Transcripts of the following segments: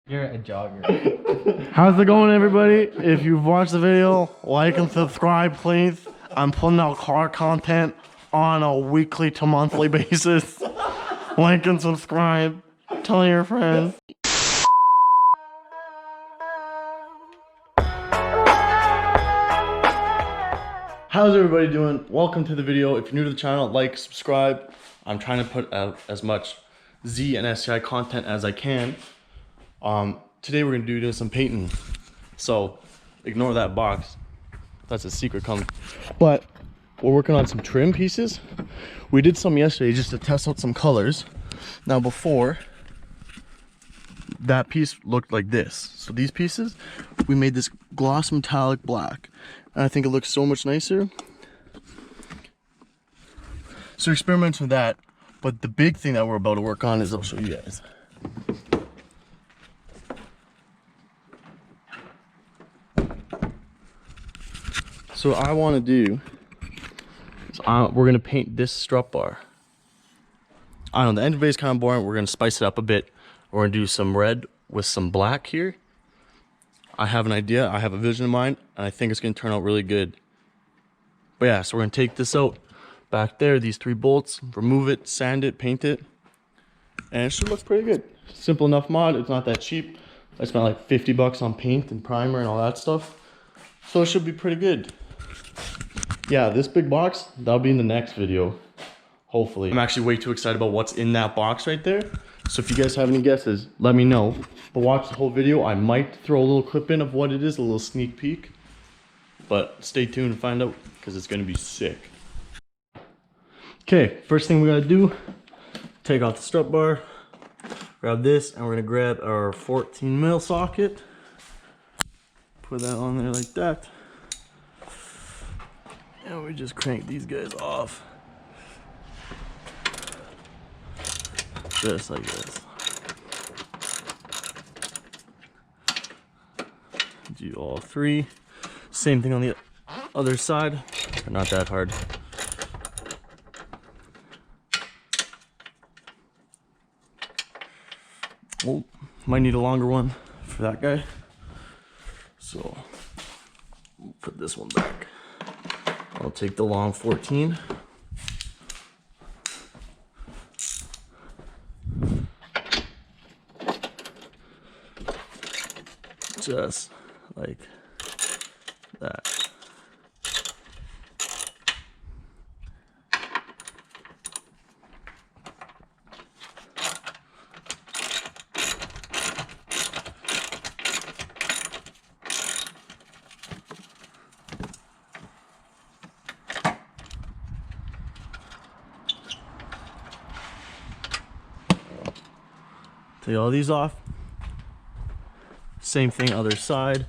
You're a jogger. How's it going, everybody? If you've watched the video, like and subscribe, please. I'm putting out car content on a weekly to monthly basis. Like and subscribe. Tell your friends. How's everybody doing? Welcome to the video. If you're new to the channel, like, subscribe. I'm trying to put out as much Z and SCI content as I can. Today we're gonna do some painting. So ignore that box. That's a secret coming. But we're working on some trim pieces. We did some yesterday just to test out some colors. Now before, that piece looked like this. So these pieces, we made this gloss metallic black. And I think it looks so much nicer. So experiment with that. But the big thing that we're about to work on is, I'll show you guys. So what I want to do is we're going to paint this strut bar. I don't know, the end of it is kind of boring. We're going to spice it up a bit. We're going to do some red with some black here. I have an idea. I have a vision in mind. And I think it's going to turn out really good. But yeah, so we're going to take this out. Back there, these 3 bolts. Remove it, sand it, paint it. And it should look pretty good. Simple enough mod. It's not that cheap. I spent like 50 bucks on paint and primer and all that stuff. So it should be pretty good. Yeah, this big box, that'll be in the next video, hopefully. I'm actually way too excited about what's in that box right there. So if you guys have any guesses, let me know. But watch the whole video. I might throw a little clip in of what it is, a little sneak peek. But stay tuned and find out, because it's gonna be sick. Okay, first thing we gotta do, take off the strut bar, grab this, and we're gonna grab our 14mm socket. Put that on there like that. And we just crank these guys off. Just like this. Do all 3. Same thing on the other side. They're not that hard. Oh, might need a longer one for that guy. So we'll put this one back. I'll take the long 14. Just like that. Take all these off. Same thing other side.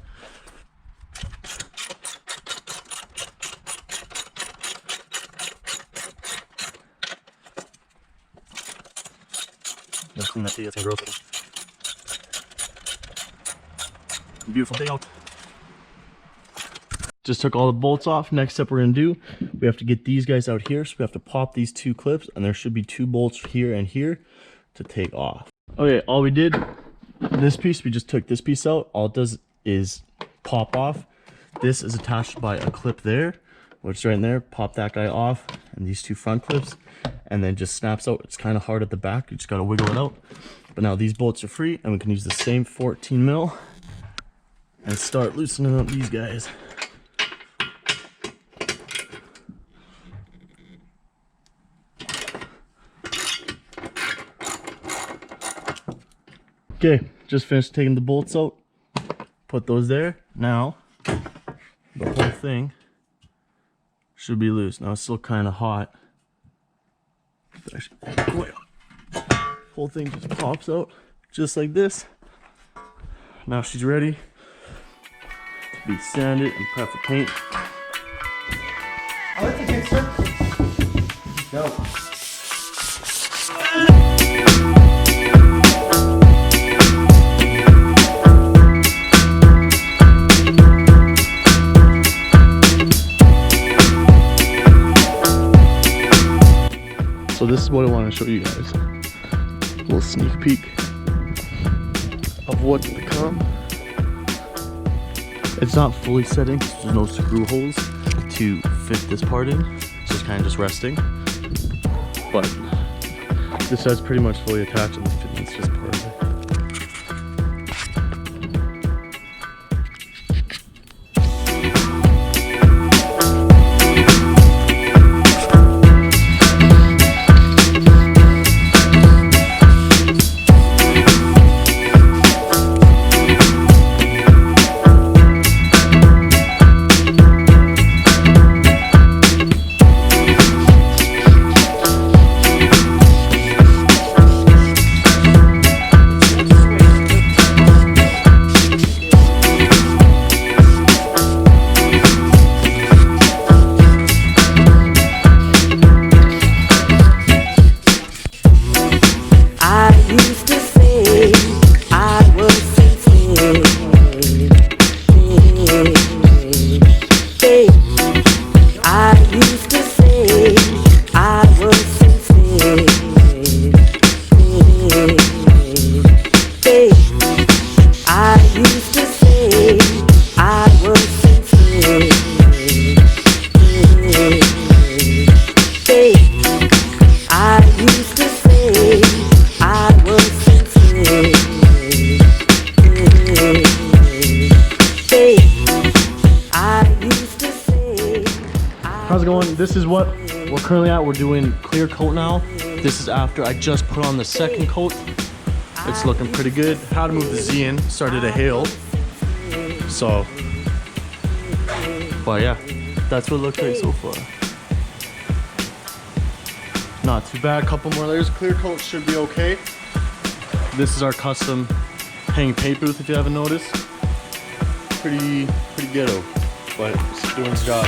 Just clean that tea, it's gonna grow. Beautiful day out. Just took all the bolts off. Next step we're gonna do, we have to get these guys out here. So we have to pop these 2 clips, and there should be 2 bolts here and here to take off. Okay, all we did, this piece, we just took this piece out. All it does is pop off. This is attached by a clip there, which is right in there. Pop that guy off, and these 2 front clips, and then just snaps out. It's kind of hard at the back. You just gotta wiggle it out. But now these bolts are free, and we can use the same 14mm and start loosening up these guys. Okay, just finished taking the bolts out. Put those there. Now, the whole thing should be loose. Now it's still kind of hot. Whole thing just pops out, just like this. Now she's ready to be sanded and prep for paint. Oh, that's a good surface. Go. So this is what I want to show you guys. A little sneak peek. of what's to come. It's not fully setting, so there's no screw holes to fit this part in. So it's kind of just resting. But this side's pretty much fully attached and the fitment's just part of it. How's it going? This is what we're currently at. We're doing clear coat now. This is after I just put on the second coat. It's looking pretty good. How to move the Z in. Started to hail. So, but yeah, that's what it looks like so far. Not too bad. Couple more layers. Clear coat should be okay. This is our custom hanging paint booth, if you haven't noticed. Pretty ghetto, but it's doing its job.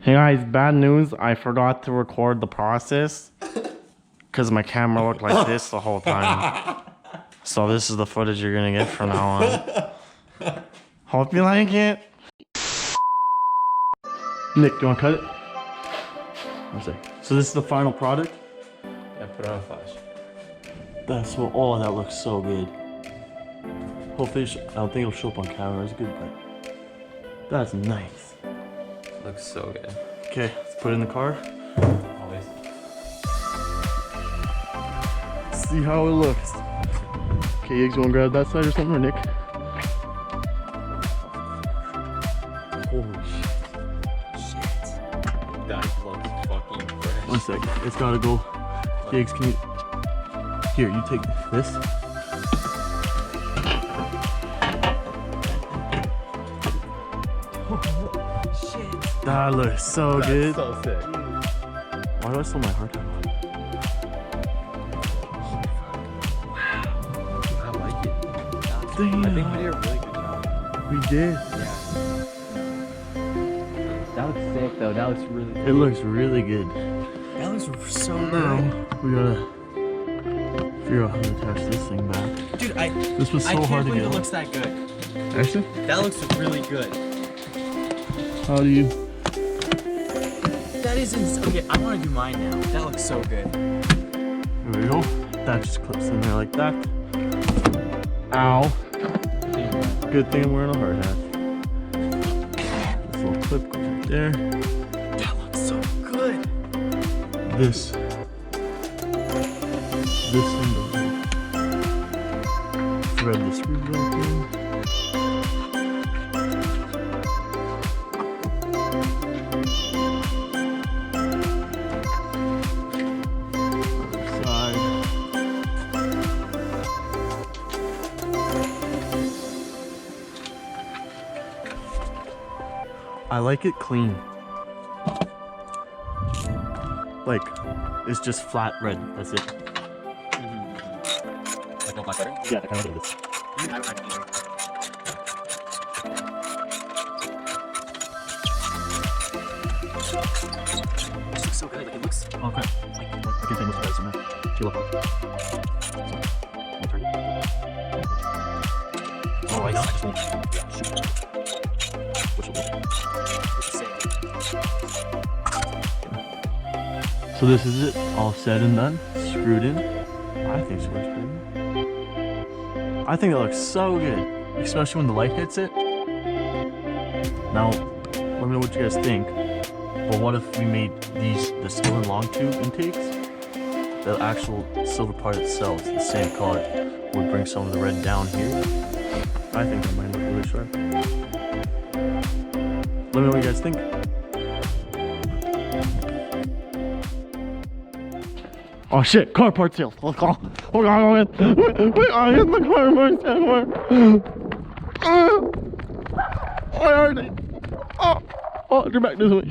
Hey guys, bad news. I forgot to record the process because my camera looked like this the whole time. So this is the footage you're gonna get from now on. Hope you like it. Nick, do you want to cut it? One sec. So this is the final product? Yeah, put it on flash. That's what, oh, that looks so good. Hopefully, I don't think it'll show up on camera as good, but that's nice. Looks so good. Okay, let's put it in the car. Always. See how it looks. Okay, Yiggs, you wanna grab that side or something, or Nick? Holy shit. That looks fucking fresh. One sec, it's gotta go. Yiggs, can you... Here, you take this. That looks so good. So sick. Why do I still my hard time on? I like it. Damn. I think we did a really good job. We did. Yeah. That looks sick though. That looks really good. It looks really good. That looks so Now, we gotta figure out how to attach this thing back. Dude, This was so I hard can't to believe get. it looks that good. Actually? That looks really good. How do you... That is insane. Okay, I want to do mine now. That looks so good. There we go. That just clips in there like that. Ow. Good thing I'm wearing a hard hat. This little clip goes right there. That looks so good. This thing goes right. Thread the screw back in. Other side. I like it clean. Like, it's just flat red. That's it. Like no black butter? Yeah, I kind of this. This looks so good. Like, it looks... Oh crap. I can say most of that is in there. Feel up. turn it. Oh, I just won't. Which one? So this is it, all said and done, screwed in. I think it works pretty good. I think it looks so good, especially when the light hits it. Now, let me know what you guys think. But what if we made the still and long tube intakes? The actual silver part itself, the same color, would bring some of the red down here. I think that might look really sharp. Let me know what you guys think. Oh shit, car part sales. Let's go. Hold on, wait, I hit the car part sale. I already. Oh, you're back this way.